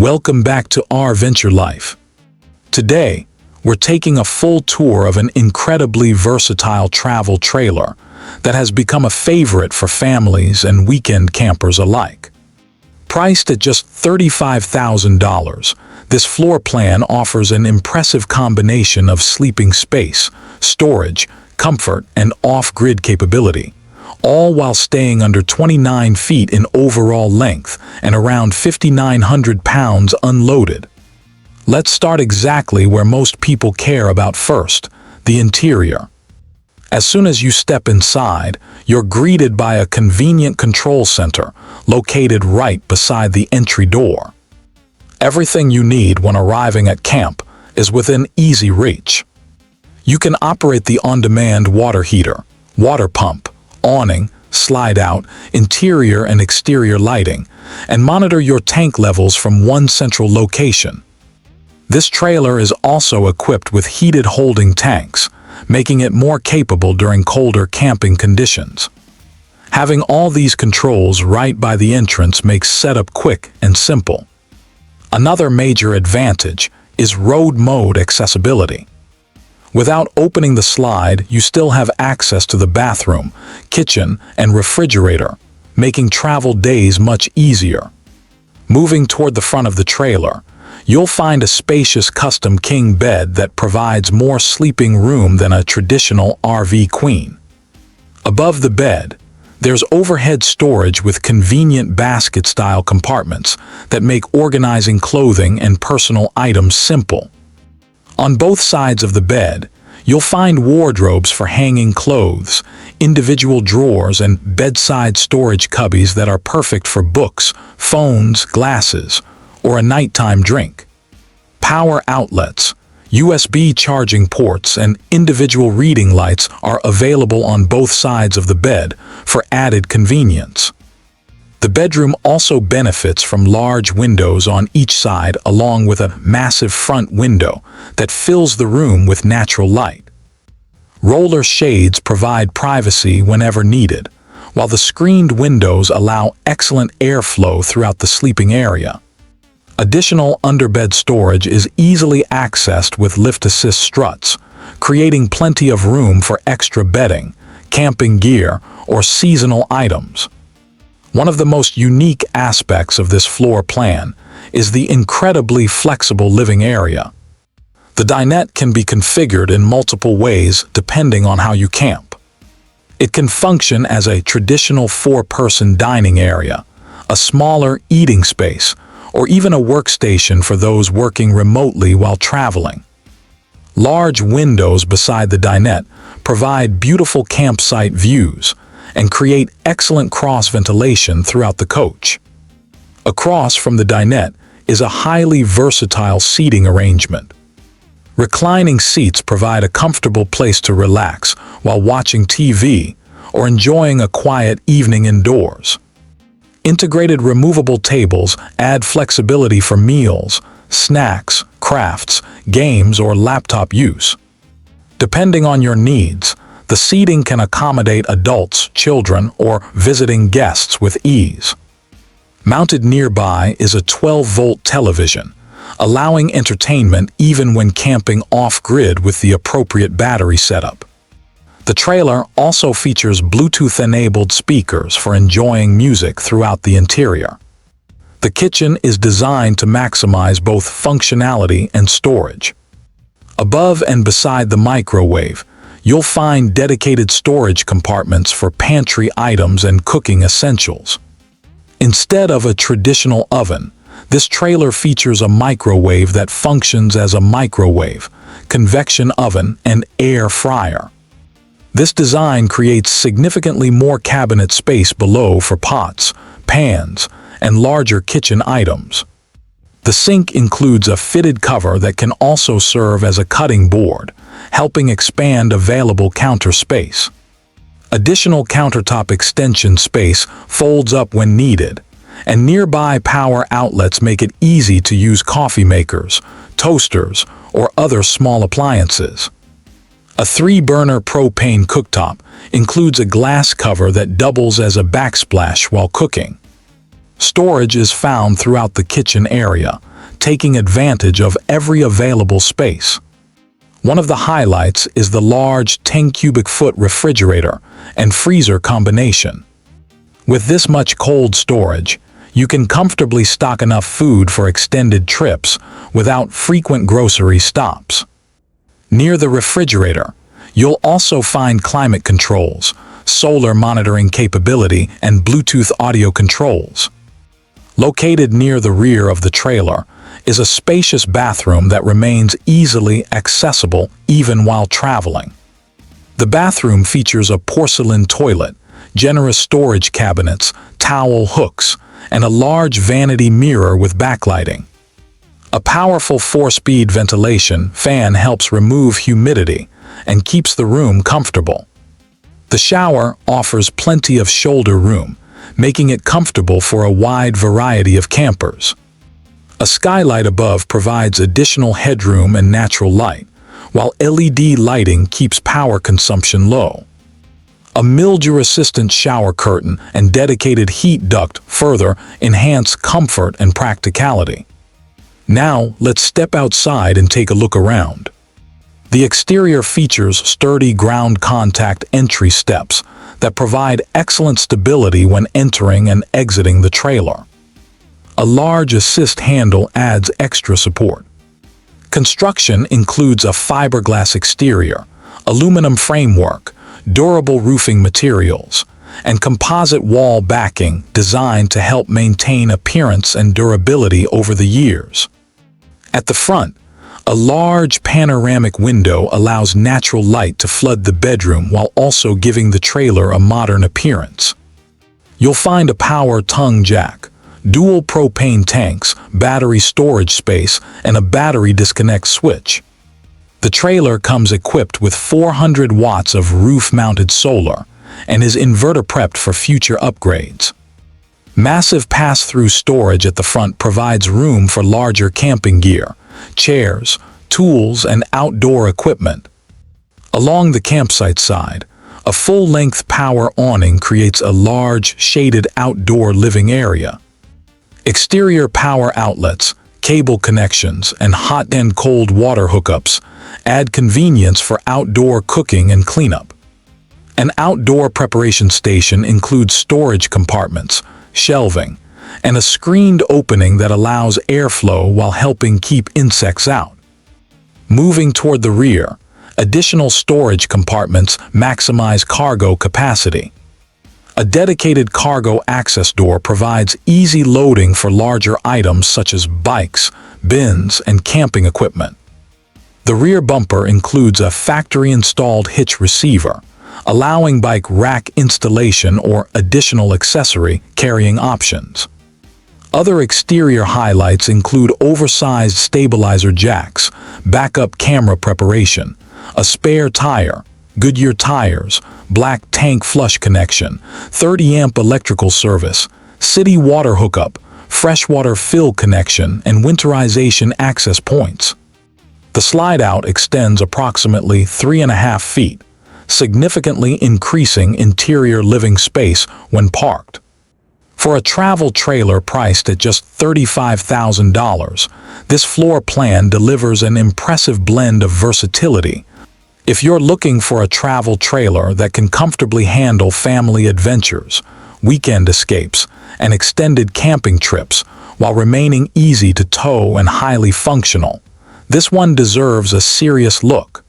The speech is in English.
Welcome back to RVenture Life. Today, we're taking a full tour of an incredibly versatile travel trailer that has become a favorite for families and weekend campers alike. Priced at just $35,000, this floor plan offers an impressive combination of sleeping space, storage, comfort, and off-grid capability, all while staying under 29 feet in overall length and around 5,900 pounds unloaded. Let's start exactly where most people care about first, the interior. As soon as you step inside, you're greeted by a convenient control center located right beside the entry door. Everything you need when arriving at camp is within easy reach. You can operate the on-demand water heater, water pump, awning, slide-out, interior and exterior lighting, and monitor your tank levels from one central location. This trailer is also equipped with heated holding tanks, making it more capable during colder camping conditions. Having all these controls right by the entrance makes setup quick and simple. Another major advantage is road mode accessibility. Without opening the slide, you still have access to the bathroom, kitchen, and refrigerator, making travel days much easier. Moving toward the front of the trailer, you'll find a spacious custom king bed that provides more sleeping room than a traditional RV queen. Above the bed, there's overhead storage with convenient basket-style compartments that make organizing clothing and personal items simple. On both sides of the bed, you'll find wardrobes for hanging clothes, individual drawers, and bedside storage cubbies that are perfect for books, phones, glasses, or a nighttime drink. Power outlets, USB charging ports, and individual reading lights are available on both sides of the bed for added convenience. The bedroom also benefits from large windows on each side along with a massive front window that fills the room with natural light. Roller shades provide privacy whenever needed, while the screened windows allow excellent airflow throughout the sleeping area. Additional underbed storage is easily accessed with lift-assist struts, creating plenty of room for extra bedding, camping gear, or seasonal items. One of the most unique aspects of this floor plan is the incredibly flexible living area. The dinette can be configured in multiple ways depending on how you camp. It can function as a traditional four-person dining area, a smaller eating space, or even a workstation for those working remotely while traveling. Large windows beside the dinette provide beautiful campsite views and create excellent cross-ventilation throughout the coach. Across from the dinette is a highly versatile seating arrangement. Reclining seats provide a comfortable place to relax while watching TV or enjoying a quiet evening indoors. Integrated removable tables add flexibility for meals, snacks, crafts, games, or laptop use. Depending on your needs, the seating can accommodate adults, children, or visiting guests with ease. Mounted nearby is a 12-volt television, allowing entertainment even when camping off-grid with the appropriate battery setup. The trailer also features Bluetooth-enabled speakers for enjoying music throughout the interior. The kitchen is designed to maximize both functionality and storage. Above and beside the microwave, you'll find dedicated storage compartments for pantry items and cooking essentials. Instead of a traditional oven, this trailer features a microwave that functions as a microwave, convection oven, and air fryer. This design creates significantly more cabinet space below for pots, pans, and larger kitchen items. The sink includes a fitted cover that can also serve as a cutting board, helping expand available counter space. Additional countertop extension space folds up when needed, and nearby power outlets make it easy to use coffee makers, toasters, or other small appliances. A 3-burner propane cooktop includes a glass cover that doubles as a backsplash while cooking. Storage is found throughout the kitchen area, taking advantage of every available space. One of the highlights is the large 10 cubic foot refrigerator and freezer combination. With this much cold storage, you can comfortably stock enough food for extended trips without frequent grocery stops. Near the refrigerator, you'll also find climate controls, solar monitoring capability, and Bluetooth audio controls. Located near the rear of the trailer is a spacious bathroom that remains easily accessible even while traveling. The bathroom features a porcelain toilet, generous storage cabinets, towel hooks, and a large vanity mirror with backlighting. A powerful 4-speed ventilation fan helps remove humidity and keeps the room comfortable. The shower offers plenty of shoulder room, making it comfortable for a wide variety of campers. A skylight above provides additional headroom and natural light, while LED lighting keeps power consumption low. A mildew-resistant shower curtain and dedicated heat duct further enhance comfort and practicality. Now, let's step outside and take a look around. The exterior features sturdy ground contact entry steps that provide excellent stability when entering and exiting the trailer. A large assist handle adds extra support. Construction includes a fiberglass exterior, aluminum framework, durable roofing materials, and composite wall backing designed to help maintain appearance and durability over the years. At the front, a large panoramic window allows natural light to flood the bedroom while also giving the trailer a modern appearance. You'll find a power tongue jack, dual propane tanks, battery storage space, and a battery disconnect switch. The trailer comes equipped with 400 watts of roof-mounted solar and is inverter-prepped for future upgrades. Massive pass-through storage at the front provides room for larger camping gear, chairs, tools, and outdoor equipment. Along the campsite side, a full-length power awning creates a large, shaded outdoor living area. Exterior power outlets, cable connections, and hot and cold water hookups add convenience for outdoor cooking and cleanup. An outdoor preparation station includes storage compartments, shelving, and a screened opening that allows airflow while helping keep insects out. Moving toward the rear, additional storage compartments maximize cargo capacity. A dedicated cargo access door provides easy loading for larger items such as bikes, bins, and camping equipment. The rear bumper includes a factory-installed hitch receiver, allowing bike rack installation or additional accessory carrying options. Other exterior highlights include oversized stabilizer jacks, backup camera preparation, a spare tire, Goodyear tires, black tank flush connection, 30-amp electrical service, city water hookup, freshwater fill connection, and winterization access points. The slide-out extends approximately 3.5 feet, significantly increasing interior living space when parked. For a travel trailer priced at just $35,000, this floor plan delivers an impressive blend of versatility. If you're looking for a travel trailer that can comfortably handle family adventures, weekend escapes, and extended camping trips while remaining easy to tow and highly functional, this one deserves a serious look.